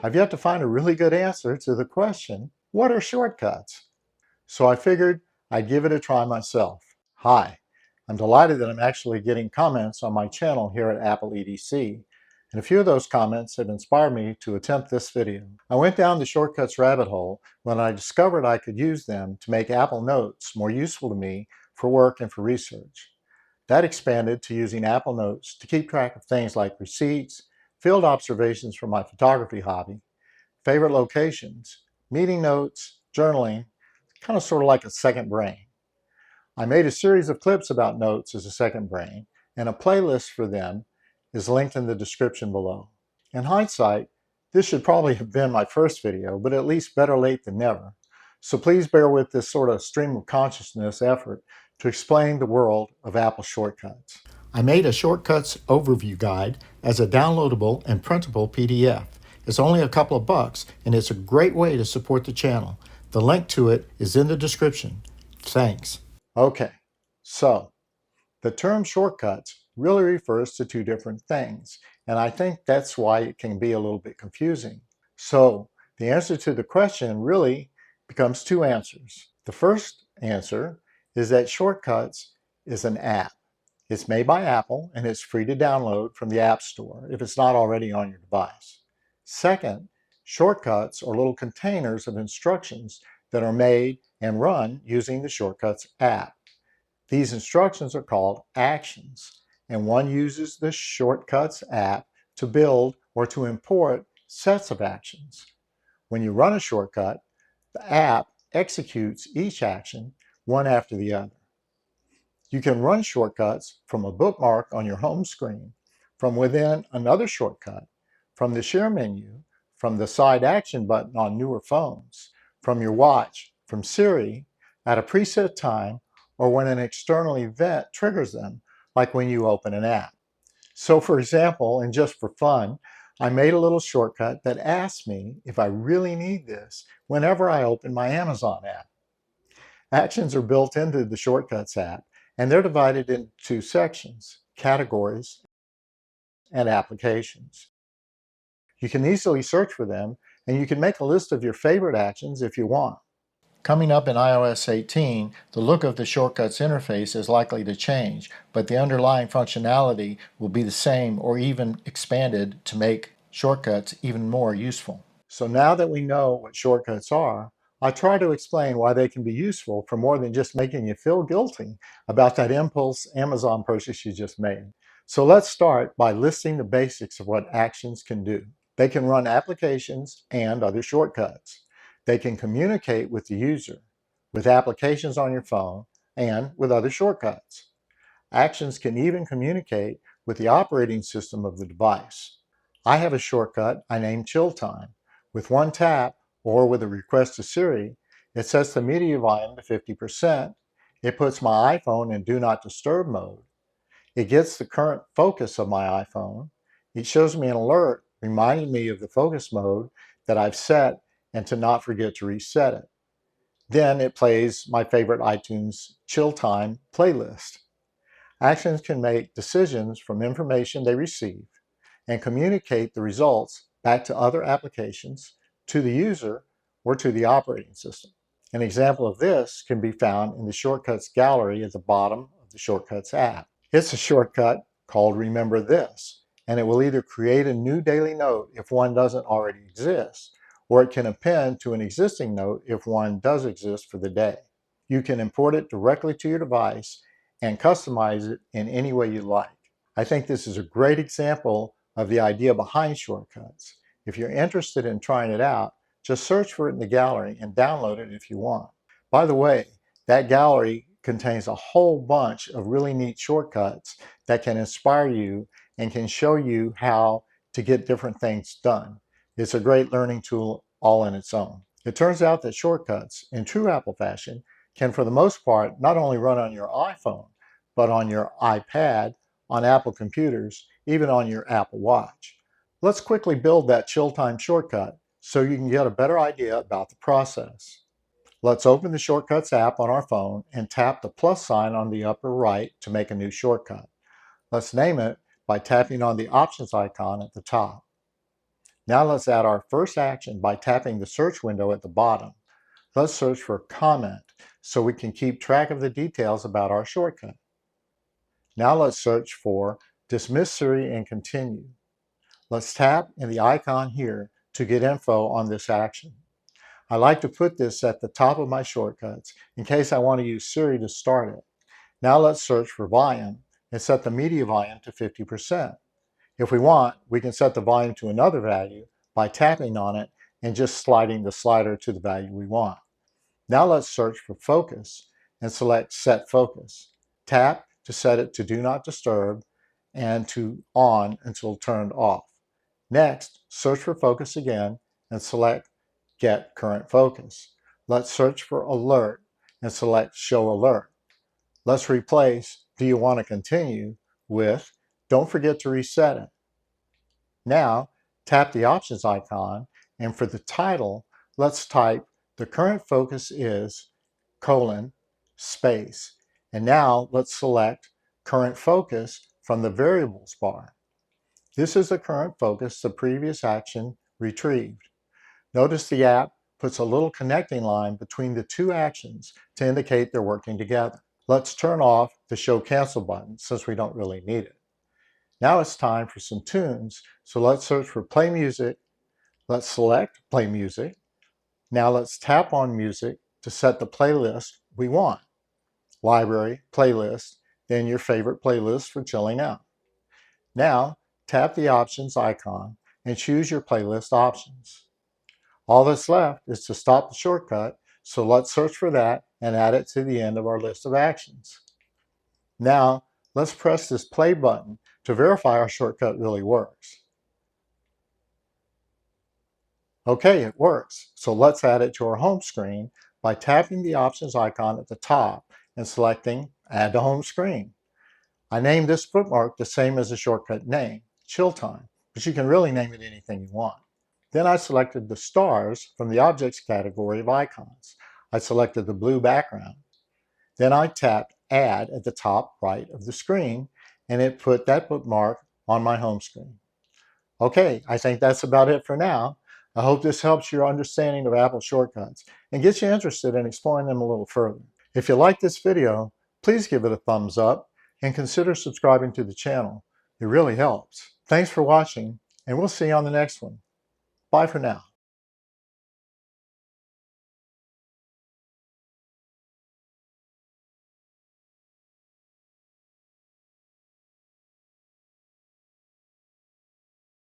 I've yet to find a really good answer to the question, what are shortcuts? So I figured I'd give it a try myself. Hi, I'm delighted that I'm actually getting comments on my channel here at Apple EDC, and a few of those comments have inspired me to attempt this video. I went down the shortcuts rabbit hole when I discovered I could use them to make Apple Notes more useful to me for work and for research. That expanded to using Apple Notes to keep track of things like receipts, field observations from my photography hobby, favorite locations, meeting notes, journaling, kind of sort of like a second brain. I made a series of clips about notes as a second brain, and a playlist for them is linked in the description below. In hindsight, this should probably have been my first video, but at least better late than never. So please bear with this sort of stream of consciousness effort to explain the world of Apple shortcuts. I made a shortcuts overview guide as a downloadable and printable PDF. It's only a couple of bucks, and it's a great way to support the channel. The link to it is in the description. Thanks. Okay, so the term shortcuts really refers to two different things, and I think that's why it can be a little bit confusing. So the answer to the question really becomes two answers. The first answer is that Shortcuts is an app. It's made by Apple and it's free to download from the App Store if it's not already on your device. Second, shortcuts are little containers of instructions that are made and run using the Shortcuts app. These instructions are called actions, and one uses the Shortcuts app to build or to import sets of actions. When you run a shortcut, the app executes each action one after the other. You can run shortcuts from a bookmark on your home screen, from within another shortcut, from the share menu, from the side action button on newer phones, from your watch, from Siri, at a preset time, or when an external event triggers them, like when you open an app. So for example, and just for fun, I made a little shortcut that asks me if I really need this whenever I open my Amazon app. Actions are built into the Shortcuts app, and they're divided into sections, categories, and applications. You can easily search for them, and you can make a list of your favorite actions if you want. Coming up in iOS 18, the look of the Shortcuts interface is likely to change, but the underlying functionality will be the same or even expanded to make shortcuts even more useful. So now that we know what shortcuts are, I try to explain why they can be useful for more than just making you feel guilty about that impulse Amazon purchase you just made. So let's start by listing the basics of what actions can do. They can run applications and other shortcuts. They can communicate with the user, with applications on your phone, and with other shortcuts. Actions can even communicate with the operating system of the device. I have a shortcut I named Chill Time. With one tap, or with a request to Siri, it sets the media volume to 50%. It puts my iPhone in Do Not Disturb mode. It gets the current focus of my iPhone. It shows me an alert reminding me of the focus mode that I've set and to not forget to reset it. Then it plays my favorite iTunes Chill Time playlist. Actions can make decisions from information they receive and communicate the results back to other applications, to the user, or to the operating system. An example of this can be found in the Shortcuts gallery at the bottom of the Shortcuts app. It's a shortcut called Remember This, and it will either create a new daily note if one doesn't already exist, or it can append to an existing note if one does exist for the day. You can import it directly to your device and customize it in any way you like. I think this is a great example of the idea behind shortcuts. If you're interested in trying it out, just search for it in the gallery and download it if you want. By the way, that gallery contains a whole bunch of really neat shortcuts that can inspire you and can show you how to get different things done. It's a great learning tool all in its own. It turns out that shortcuts, in true Apple fashion, can for the most part not only run on your iPhone, but on your iPad, on Apple computers, even on your Apple Watch. Let's quickly build that Chill Time shortcut so you can get a better idea about the process. Let's open the Shortcuts app on our phone and tap the plus sign on the upper right to make a new shortcut. Let's name it by tapping on the options icon at the top. Now let's add our first action by tapping the search window at the bottom. Let's search for comment so we can keep track of the details about our shortcut. Now let's search for dismiss Siri and continue. Let's tap in the icon here to get info on this action. I like to put this at the top of my shortcuts in case I want to use Siri to start it. Now let's search for volume and set the media volume to 50%. If we want, we can set the volume to another value by tapping on it and just sliding the slider to the value we want. Now let's search for focus and select Set Focus. Tap to set it to Do Not Disturb and to On until turned off. Next, search for focus again and select Get Current Focus. Let's search for Alert and select Show Alert. Let's replace Do You Want to Continue with Don't Forget to Reset It. Now, tap the options icon, and for the title, let's type The Current Focus is : space. And now let's select Current Focus from the Variables bar. This is the current focus the previous action retrieved. Notice the app puts a little connecting line between the two actions to indicate they're working together. Let's turn off the Show Cancel button since we don't really need it. Now it's time for some tunes, so let's search for Play Music. Let's select Play Music. Now let's tap on Music to set the playlist we want. Library, Playlist, then your favorite playlist for chilling out. Now tap the Options icon and choose your playlist options. All that's left is to stop the shortcut, so let's search for that and add it to the end of our list of actions. Now, let's press this play button to verify our shortcut really works. Okay, it works. So let's add it to our home screen by tapping the options icon at the top and selecting Add to Home Screen. I named this bookmark the same as the shortcut name, Chill Time, but you can really name it anything you want. Then I selected the stars from the Objects category of icons. I selected the blue background. Then I tapped Add at the top right of the screen, and it put that bookmark on my home screen. Okay, I think that's about it for now. I hope this helps your understanding of Apple shortcuts and gets you interested in exploring them a little further. If you like this video, please give it a thumbs up and consider subscribing to the channel. It really helps. Thanks for watching, and we'll see you on the next one. Bye for now.